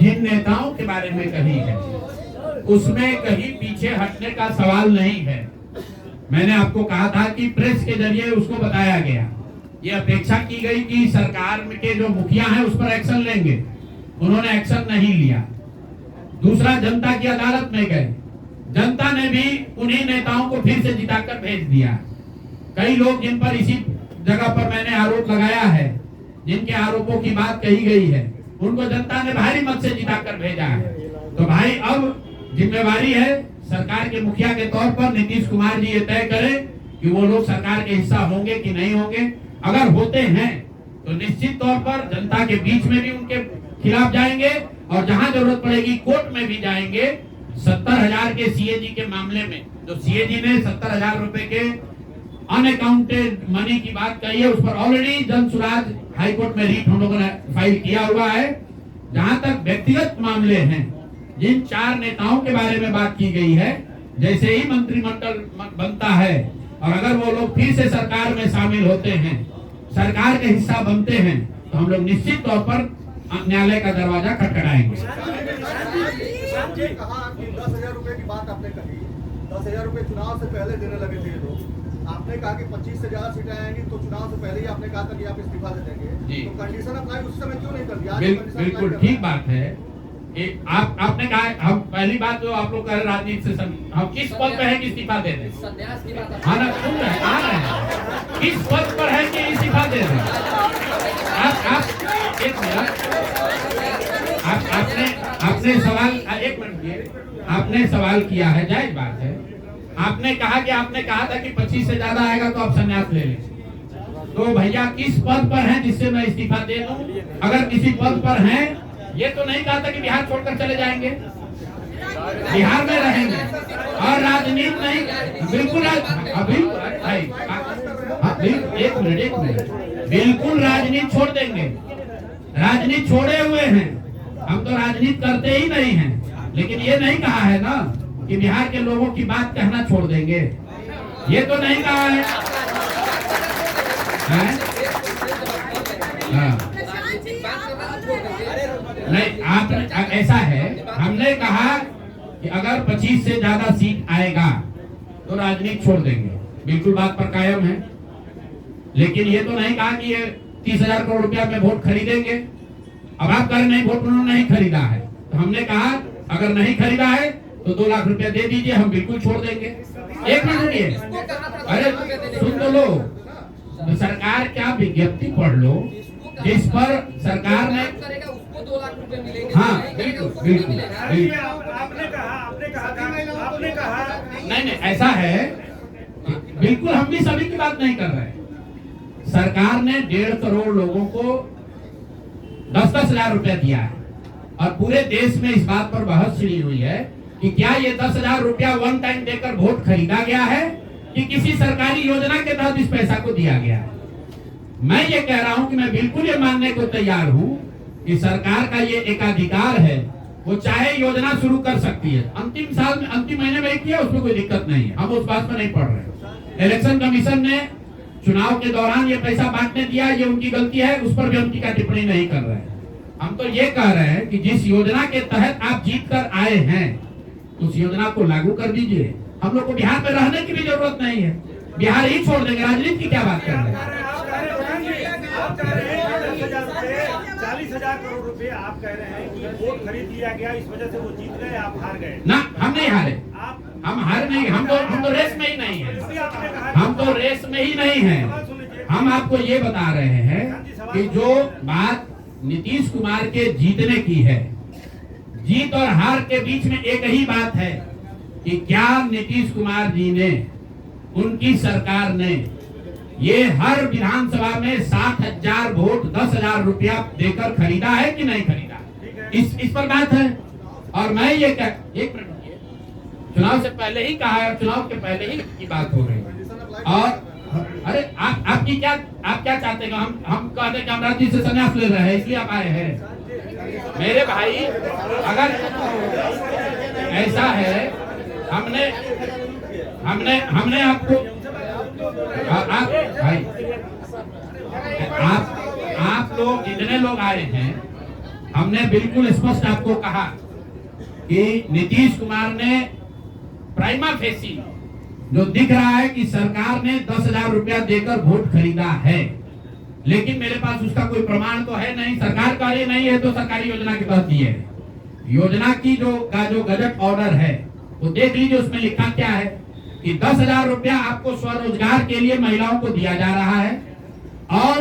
जिन नेताओं के बारे में कही है उसमें कहीं पीछे हटने का सवाल नहीं है। मैंने आपको कहा था कि प्रेस के जरिए उसको बताया गया, ये अपेक्षा की गई कि सरकार के जो मुखिया हैं उस पर एक्शन लेंगे, उन्होंने एक्शन नहीं लिया। दूसरा, जनता की अदालत में गए, जनता ने भी उन्हीं नेताओं को फिर से जिताकर भेज दिया। कई लोग जिन पर इसी जगह पर मैंने आरोप लगाया है, जिनके आरोपों की बात कही गई है, उनको जनता ने भारी मत से जिताकर भेजा है। तो भाई अब जिम्मेवारी है सरकार के मुखिया के तौर पर नीतीश कुमार जी ये तय करें कि वो लोग सरकार के हिस्सा होंगे कि नहीं होंगे। अगर होते हैं तो निश्चित तौर पर जनता के बीच में भी उनके खिलाफ जाएंगे और जहां जरूरत पड़ेगी कोर्ट में भी जाएंगे। 70,000 के सीएजी के मामले में जो सीएजी ने 70,000 रुपए के अनअकाउंटेड मनी की बात कही है, उस पर ऑलरेडी जन सुराज हाईकोर्ट में रीट हम लोगों ने फाइल किया हुआ है। जहां तक व्यक्तिगत मामले हैं, जिन 4 नेताओं के बारे में बात की गई है, जैसे ही मंत्रिमंडल बनता है और अगर वो लोग फिर से सरकार में शामिल होते हैं, सरकार के हिस्सा बनते हैं, तो हम लोग निश्चित तौर पर न्यायालय का दरवाजा खटखटाएंगे। कहा कि 10,000 रुपए की बात आपने कही, 10,000 रुपए चुनाव से पहले देने लगे थे लोग। आपने कहा कि 25 से ज्यादा सीटें आएंगी तो चुनाव से पहले ही आपने कहा था कि आप इस्तीफा दे देंगे, तो कंडीशन अप्लाई उस समय क्यों नहीं कर दिया? बिल्कुल ठीक बात है। आपने कहा, हम पहली बात जो आप लोग कह रहे राजनीति से हम किस पद पे है कि इस्तीफा दे दें? हाँ ना, सुन रहे हैं, किस पद पर है कि इस्तीफा दे दें? आप एक मिनट, आपने सवाल, एक मिनट, आपने सवाल किया है, जायज बात है। आपने कहा था कि 25 से ज्यादा आएगा तो आप संन्यास ले लें। तो भैया किस पद पर हैं जिससे मैं इस्तीफा दे दूं? अगर किसी पद पर हैं, ये तो नहीं कहा था कि बिहार छोड़कर चले जाएंगे, बिहार में रहेंगे और राजनीति नहीं, बिल्कुल एक मिनट, बिल्कुल राजनीति छोड़ देंगे। राजनीति छोड़े हुए हैं, हम तो राजनीति करते ही नहीं हैं, लेकिन ये नहीं कहा है ना कि बिहार के लोगों की बात कहना छोड़ देंगे, ये तो नहीं कहा है, नहीं। आप ऐसा है, हमने कहा कि अगर 25 से ज्यादा सीट आएगा तो राजनीति छोड़ देंगे, बिल्कुल बात पर कायम है। लेकिन ये तो नहीं कहा कि ये 30,000 करोड़ रुपया में वोट खरीदेंगे। अब आप कह रहे नहीं, वोट उन्होंने नहीं खरीदा है, तो हमने कहा अगर नहीं खरीदा है तो 2 लाख रुपया दे दीजिए, हम बिल्कुल छोड़ देंगे। एक मिनट रुकिए, अरे सुन तो लो, तो सरकार क्या विज्ञप्ति पढ़ लो जिस पर सरकार ने, हाँ बिल्कुल आपने कहा नहीं, ऐसा है, बिल्कुल हम भी सभी की बात नहीं कर रहे। सरकार ने 1.5 करोड़ लोगों को 10-10 हजार रुपया दिया है और पूरे देश में इस बात पर बहस छिड़ी हुई है कि क्या ये 10,000 रुपया वन टाइम देकर वोट खरीदा गया है कि किसी सरकारी योजना के तहत इस पैसा को दिया गया है। मैं ये कह रहा हूं कि मैं बिल्कुल ये मानने को तैयार हूं कि सरकार का ये एकाधिकार है, वो चाहे योजना शुरू कर सकती है। अंतिम साल में, अंतिम महीने में किया, उसमें कोई दिक्कत नहीं है, हम उस बात पर नहीं पड़ रहे। इलेक्शन कमीशन ने चुनाव के दौरान ये पैसा बांटने दिया, ये उनकी गलती है, उस पर भी हम टीका टिप्पणी नहीं कर रहे हैं। हम तो ये कह रहे हैं कि जिस योजना के तहत आप जीत कर आए हैं उस योजना को लागू कर दीजिए। हम लोग को बिहार में रहने की भी जरूरत नहीं है, बिहार ही छोड़ देंगे, राजनीति की क्या बात कर रहे हैं? 40,000 करोड़ रुपए आप कह रहे हैं कि वोट खरीद लिया गया, इस वजह से वो जीत गए, आप हार गए। ना, हम नहीं हारे, हम हार नहीं, हम तो रेस में ही नहीं है, हम तो रेस में ही नहीं है। हम आपको ये बता रहे हैं कि जो बात नीतीश कुमार के जीतने की है, जीत और हार के बीच में एक ही बात है कि क्या नीतीश कुमार जी ने, उनकी सरकार ने ये हर विधानसभा में 60,000 वोट 10,000 रुपया देकर खरीदा है कि नहीं खरीदा, इस पर बात है। और मैं ये एक मिनट, चुनाव से पहले ही कहा है, चुनाव के पहले ही की बात हो रही है। और अरे आपकी क्या, आप क्या चाहते हैं? हम कहते हैं कि हम राजनीति से संन्यास ले रहे हैं, इसलिए आप आए हैं। मेरे भाई, अगर ऐसा है, हमने आपको, आप लोग जितने लोग आए हैं, हमने बिल्कुल स्पष्ट आपको कहा कि नीतीश कुमार ने प्राइमा फेसी जो दिख रहा है कि सरकार ने 10,000 रुपया देकर वोट खरीदा है, लेकिन मेरे पास उसका कोई प्रमाण तो है नहीं। सरकार का ये नहीं है तो सरकारी योजना के तहत दिए है। योजना की जो गजट ऑर्डर है वो देख लीजिए, उसमें लिखा क्या है कि 10,000 रुपया आपको स्वरोजगार के लिए महिलाओं को दिया जा रहा है और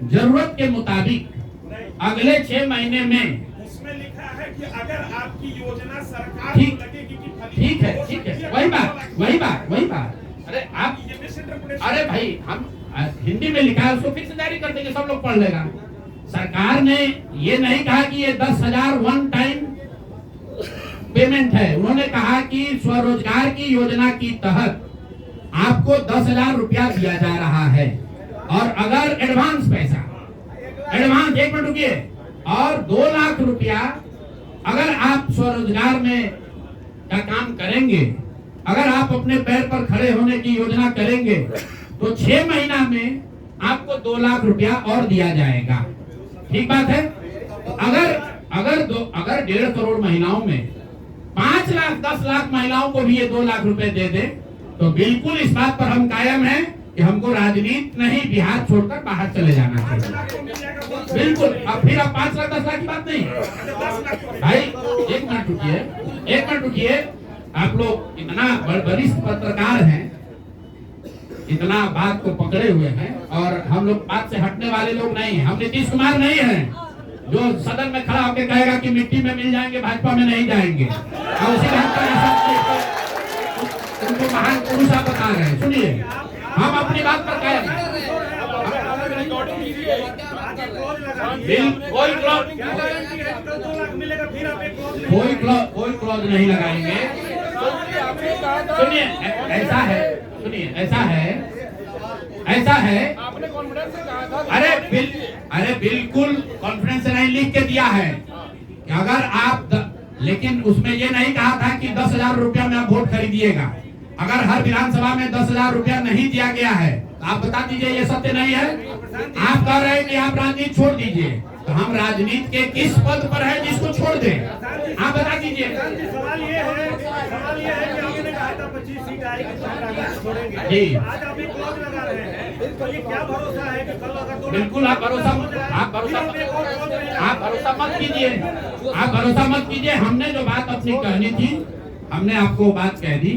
जरूरत के मुताबिक अगले 6 महीने में उसमें लिखा है कि अगर आपकी योजना सरकार ठीक को लगेगी कि ठीक है वही बात। अरे आप अरे भाई हम हिंदी में लिखा है, उसको फिर से जारी कर देंगे, सब लोग पढ़ लेगा। सरकार ने ये नहीं कहा कि ये 10,000 वन टाइम पेमेंट है। उन्होंने कहा कि स्वरोजगार की योजना की तहत आपको 10,000 रुपया दिया जा रहा है और अगर एडवांस पैसा, एडवांस 1 मिनट रुकिए, और 2 लाख रुपया अगर आप स्वरोजगार में का काम करेंगे, अगर आप अपने पैर पर खड़े होने की योजना करेंगे तो 6 महीना में आपको 2 लाख रुपया और दिया जाएगा। ठीक बात है। अगर 1.5 करोड़ महिलाओं में 5 लाख 10 लाख महिलाओं को भी ये 2 लाख रुपए दे दे तो बिल्कुल इस बात पर हम कायम हैं कि हमको राजनीति नहीं, बिहार छोड़कर बाहर चले जाना चाहिए। बिल्कुल। अब फिर आप 5 लाख 10 लाख की बात नहीं भाई। 1 मिनट रुकिए। आप लोग इतना वरिष्ठ पत्रकार हैं, इतना बात को पकड़े हुए हैं और हम लोग बात से हटने वाले लोग नहीं हैं। हम नीतीश कुमार नहीं हैं जो सदन में खड़ा होकर कहेगा कि मिट्टी में मिल जाएंगे, भाजपा में नहीं जाएंगे और उसी उनको महान पुरुष आप बता रहे हैं। सुनिए, हम अपनी बात पर कायम हैं। कोई क्लॉज नहीं लगाएंगे। सुनिए, ऐसा है आपने कॉन्फिडेंस से कहा था। अरे बिल्कुल कॉन्फिडेंस से नहीं, लिख के दिया है कि अगर आप लेकिन उसमें ये नहीं कहा था कि 10,000 रुपया में आप वोट खरीदिएगा। अगर हर विधानसभा में 10,000 रुपया नहीं दिया गया है तो आप बता दीजिए ये सत्य नहीं है। आप कह रहे हैं कि आप राजनीति छोड़ दीजिए, तो हम राजनीति के किस पद पर है जिसको छोड़ दें? आप बता दीजिए। सवाल ये है कि आपने कहा था 25 सीट आएगी तो हम राजनीति छोड़ेंगे। जी। आज अभी क्लॉज लगा रहे हैं, तो ये क्या भरोसा है कि कल अगर बिल्कुल आप भरोसा मत कीजिए। हमने जो बात अपनी कहनी थी हमने आपको बात कह दी।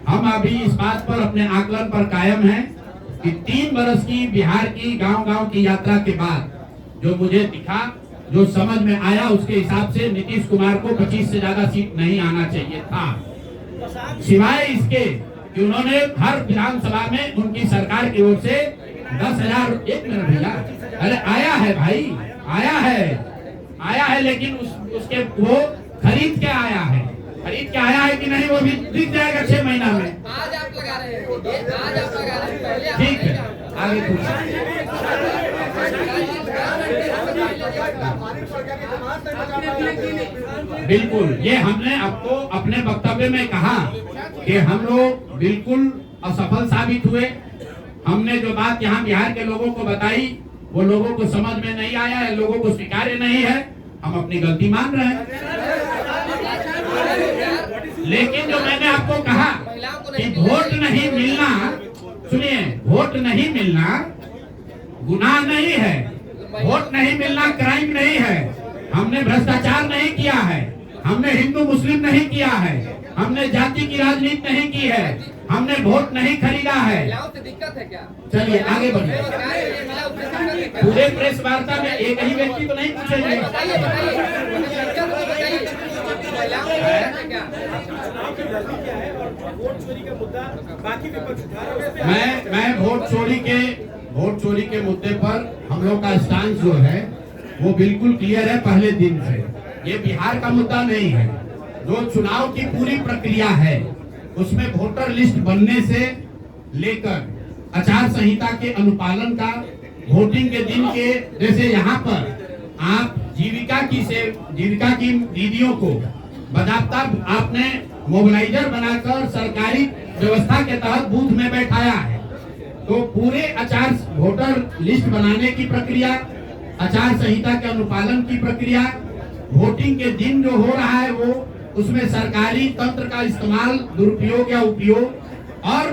हम अभी इस बात पर अपने आकलन पर कायम हैं कि 3 बरस की बिहार की गांव-गांव की यात्रा के बाद जो मुझे दिखा, जो समझ में आया, उसके हिसाब से नीतीश कुमार को 25 से ज्यादा सीट नहीं आना चाहिए था। सिवाय इसके कि उन्होंने हर विधानसभा में उनकी सरकार की ओर से 10,000। 1 मिनट भैया, अरे आया है भाई, आया है लेकिन उसके वो खरीद के आया है कि नहीं वो भी दिख जाएगा 6 महीना में। आज आप लगा रहे हैं, पहले ठीक है, आगे बिल्कुल। ये हमने आपको अपने वक्तव्य में कहा कि हम लोग बिल्कुल असफल साबित हुए। हमने जो बात यहाँ बिहार के लोगों को बताई वो लोगों को समझ में नहीं आया है, लोगों को स्वीकार्य नहीं है। हम अपनी गलती मान रहे हैं। लेकिन जो मैंने आपको कहा कि वोट नहीं मिलना, सुनिए, वोट नहीं मिलना गुनाह नहीं है, वोट नहीं मिलना क्राइम नहीं है। हमने भ्रष्टाचार नहीं किया है, हमने हिंदू मुस्लिम नहीं किया है, हमने जाति की राजनीति नहीं की है, हमने वोट नहीं खरीदा है। दिक्कत है क्या? चलिए आगे बढ़िए। पूरे प्रेस वार्ता में एक ही व्यक्ति तो नहीं पूछेंगे। मैं वोट चोरी के मुद्दे पर हम लोग का स्टांस जो है वो बिल्कुल क्लियर है पहले दिन से। ये बिहार का मुद्दा नहीं है। जो चुनाव की पूरी प्रक्रिया है उसमें वोटर लिस्ट बनने से लेकर आचार संहिता के अनुपालन का, वोटिंग के दिन के, जैसे यहाँ पर आप जीविका की दीदियों को बाकायदा आपने मोबिलाइजर बनाकर सरकारी व्यवस्था के तहत बूथ में बैठाया है। तो पूरे वोटर लिस्ट बनाने की प्रक्रिया, आचार संहिता के अनुपालन की प्रक्रिया वोटिंग के दिन जो हो रहा है वो उसमें सरकारी तंत्र का इस्तेमाल, दुरुपयोग या उपयोग, और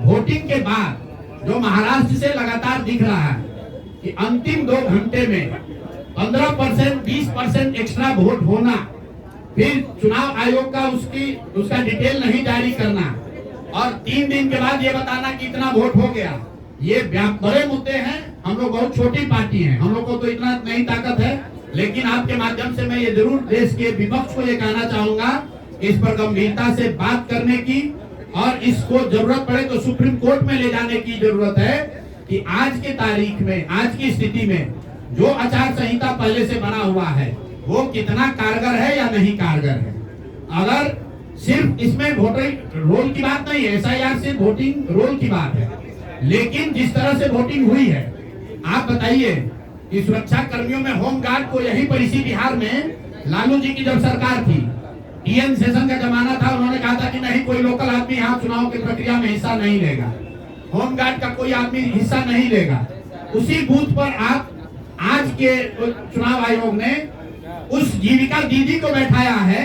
वोटिंग के बाद जो महाराष्ट्र से लगातार दिख रहा है कि अंतिम 2 घंटे में 15%, 20% एक्स्ट्रा वोट होना, फिर चुनाव आयोग का उसका डिटेल नहीं जारी करना, और 3 दिन के बाद ये बताना कि इतना वोट हो गया। ये बड़े मुद्दे हैं। हम लोग बहुत छोटी पार्टी हैं, हम लोग को तो इतना नहीं ताकत है, लेकिन आपके माध्यम से मैं ये जरूर देश के विपक्ष को ये कहना चाहूंगा कि इस पर गंभीरता से बात करने की, और इसको जरूरत पड़े तो सुप्रीम कोर्ट में ले जाने की जरूरत है कि आज के तारीख में, आज की स्थिति में जो आचार संहिता पहले से बना हुआ है वो कितना कारगर है या नहीं कारगर है। अगर सिर्फ इसमें वोटर रोल की बात नहीं है, एसआईआर सिर्फ वोटिंग रोल की बात है, लेकिन जिस तरह से वोटिंग हुई है, आप बताइए कि सुरक्षा कर्मियों में होम गार्ड को यही पर इसी बिहार में लालू जी की जब सरकार थी, टीएन सेशन का जमाना था, उन्होंने कहा था कि नहीं, कोई लोकल आदमी यहाँ चुनाव की प्रक्रिया में हिस्सा नहीं लेगा, होम गार्ड का कोई आदमी हिस्सा नहीं लेगा। उसी बूथ पर आप आज के चुनाव आयोग ने उस जीविका दीदी को बैठाया है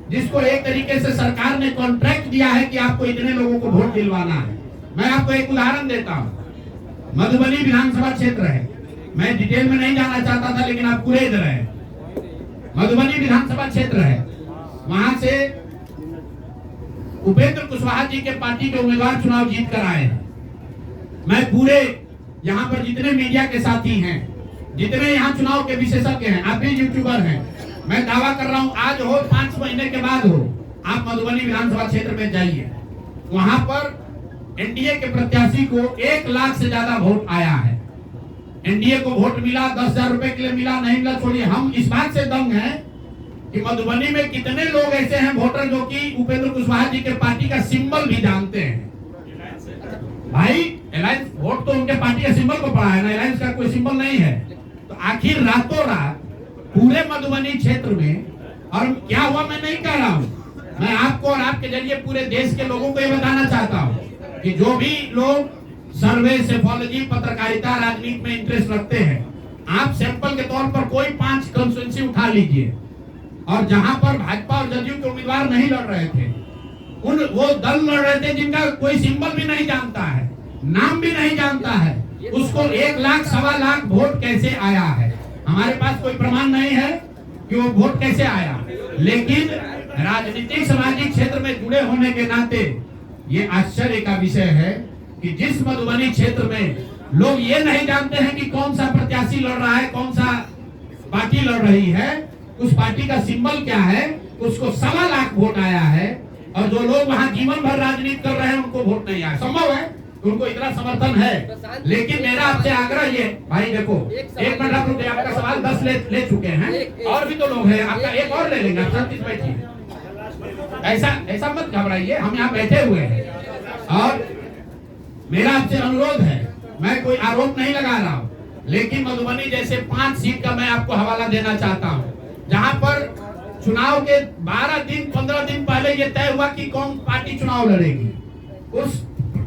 जिसको एक तरीके से सरकार ने कॉन्ट्रैक्ट दिया है कि आपको इतने लोगों को वोट दिलवाना है। मैं आपको एक उदाहरण देता हूँ, मधुबनी विधानसभा क्षेत्र है, मैं डिटेल में नहीं जाना चाहता था लेकिन आप पूरे इधर है, मधुबनी विधानसभा क्षेत्र है, वहां से उपेंद्र कुशवाहा जी के पार्टी के उम्मीदवार चुनाव जीत कर आए हैं। मैं पूरे यहाँ पर जितने मीडिया के साथी हैं, जितने यहाँ चुनाव के विशेषज्ञ हैं, आप भी यूट्यूबर हैं, मैं दावा कर रहा हूँ आज हो 5 महीने के बाद हो, आप मधुबनी विधानसभा क्षेत्र में जाइए, वहां पर एनडीए के प्रत्याशी को 1 लाख से ज्यादा वोट आया है। एनडीए को वोट मिला, 10,000 रुपए के लिए मिला, नहीं मिला छोड़िए, हम इस बात से दंग हैं कि मधुबनी में कितने लोग ऐसे हैं वोटर जो कि उपेंद्र कुशवाहा जी के पार्टी का सिंबल भी जानते हैं। भाई अलायंस वोट तो उनके पार्टी के सिंबल को पड़ा है ना, अलायंस का कोई सिंबल नहीं है। तो आखिर रातों रात पूरे मधुबनी क्षेत्र में, और क्या हुआ मैं नहीं कह रहा हूँ, मैं आपको और आपके जरिए पूरे देश के लोगों को ये बताना चाहता हूँ कि जो भी लोग सर्वे, सेफोलॉजी, पत्रकारिता, राजनीति में इंटरेस्ट रखते हैं, आप सैंपल के तौर पर कोई 5 कंस्टिट्यूएंसी उठा लीजिए, और जहां पर भाजपा और जदयू के उम्मीदवार नहीं लड़ रहे थे, वो दल लड़ रहे थे जिनका कोई सिंबल भी नहीं जानता है, नाम भी नहीं जानता है, उसको 1 लाख, 1.25 लाख वोट कैसे आया है? हमारे पास कोई प्रमाण नहीं है कि वो वोट कैसे आया, लेकिन राजनीतिक सामाजिक क्षेत्र में जुड़े होने के नाते ये आश्चर्य का विषय है कि जिस मधुबनी क्षेत्र में लोग ये नहीं जानते हैं कि कौन सा प्रत्याशी लड़ रहा है, कौन सा पार्टी लड़ रही है, उस पार्टी का सिंबल क्या है, उसको 1.25 लाख वोट आया है, और जो लोग वहां जीवन भर राजनीति कर रहे हैं उनको वोट नहीं आया। संभव है उनको इतना समर्थन है, लेकिन मेरा आपसे आग्रह ये, भाई देखो, 1 मिनट आप रुके, आपका सवाल 10 ले चुके हैं, और भी तो लोग हैं, आपका एक और ले लेंगे, आप शांति से बैठिए, ऐसा मत घबराइए, हम यहाँ बैठे हुए हैं। और मेरा आपसे अनुरोध है, मैं कोई आरोप नहीं लगा रहा हूँ, लेकिन मधुबनी जैसे 5 सीट का मैं आपको हवाला देना चाहता हूँ, जहाँ पर चुनाव के 12 दिन 15 दिन पहले ये तय हुआ कि कौन पार्टी चुनाव लड़ेगी, उस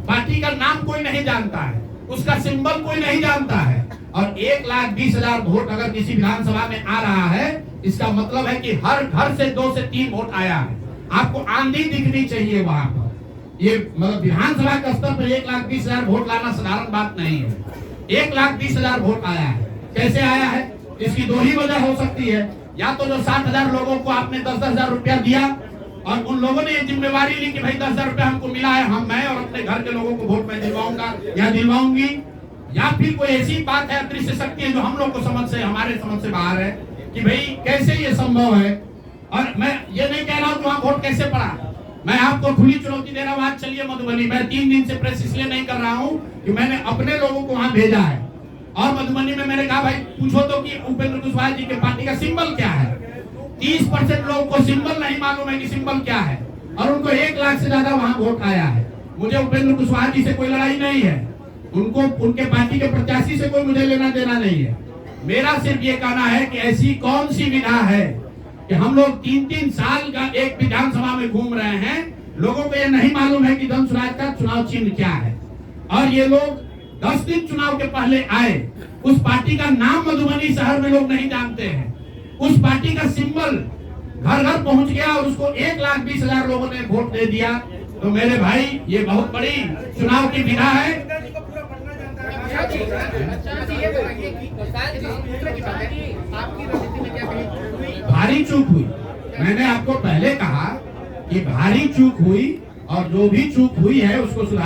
पार्टी का नाम कोई नहीं जानता है, उसका सिंबल कोई नहीं जानता है, और 1,20,000 वोट अगर किसी विधानसभा में आ रहा है, इसका मतलब है कि हर घर से 2 से 3 वोट आया है। आपको आंधी दिखनी चाहिए वहां पर। ये मतलब विधानसभा के स्तर पर 1,20,000 वोट लाना साधारण बात नहीं है। 1,20,000 वोट आया है। कैसे आया है? इसकी 2 ही वजह हो सकती है, या तो जो 60,000 लोगों को आपने 10,000 रुपया दिया और उन लोगों ने ये जिम्मेवारी ली कि भाई 10,000 रुपया हमको मिला है, मैं और अपने घर के लोगों को वोट में दिलवाऊंगा या दिलवाऊंगी, या फिर कोई ऐसी बात है, अदृश्य शक्ति है जो हम लोग को हमारे समझ से बाहर है कि भाई कैसे ये संभव है। और मैं ये नहीं कह रहा हूँ कि वहाँ वोट कैसे पड़ा, मैं आपको खुली चुनौती दे रहा हूँ, आज चलिए मधुबनी। मैं 3 दिन से प्रेस इसलिए नहीं कर रहा हूँ कि मैंने अपने लोगों को वहाँ भेजा है, और मधुबनी में मैंने कहा भाई पूछो तो कि उपेंद्र कुशवाहा जी के पार्टी का सिंबल क्या है। 30% लोगों को सिंबल नहीं मालूम है कि सिंबल क्या है, और उनको 1 लाख से ज्यादा वहाँ वोट आया है। मुझे उपेंद्र कुशवाहा जी से कोई लड़ाई नहीं है, उनको उनके पार्टी के प्रत्याशी से कोई मुझे लेना देना नहीं है। मेरा सिर्फ ये कहना है कि ऐसी कौन सी विधा है कि हम लोग 3-3 साल का एक विधानसभा में घूम रहे हैं, लोगों को ये नहीं मालूम है कि धनसुराज का चुनाव चिन्ह क्या है, और ये लोग 10 दिन चुनाव के पहले आए, उस पार्टी का नाम मधुबनी शहर में लोग नहीं जानते हैं। उस पार्टी का सिंबल घर घर पहुंच गया और उसको 1,20,000 लोगों ने वोट दे दिया। तो मेरे भाई ये बहुत बड़ी चुनाव की विधा है। जी को पूरा पढ़ना जानता है। भारी चूक हुई। मैंने आपको पहले कहा कि भारी चूक हुई और जो भी चूक हुई है उसको सुधार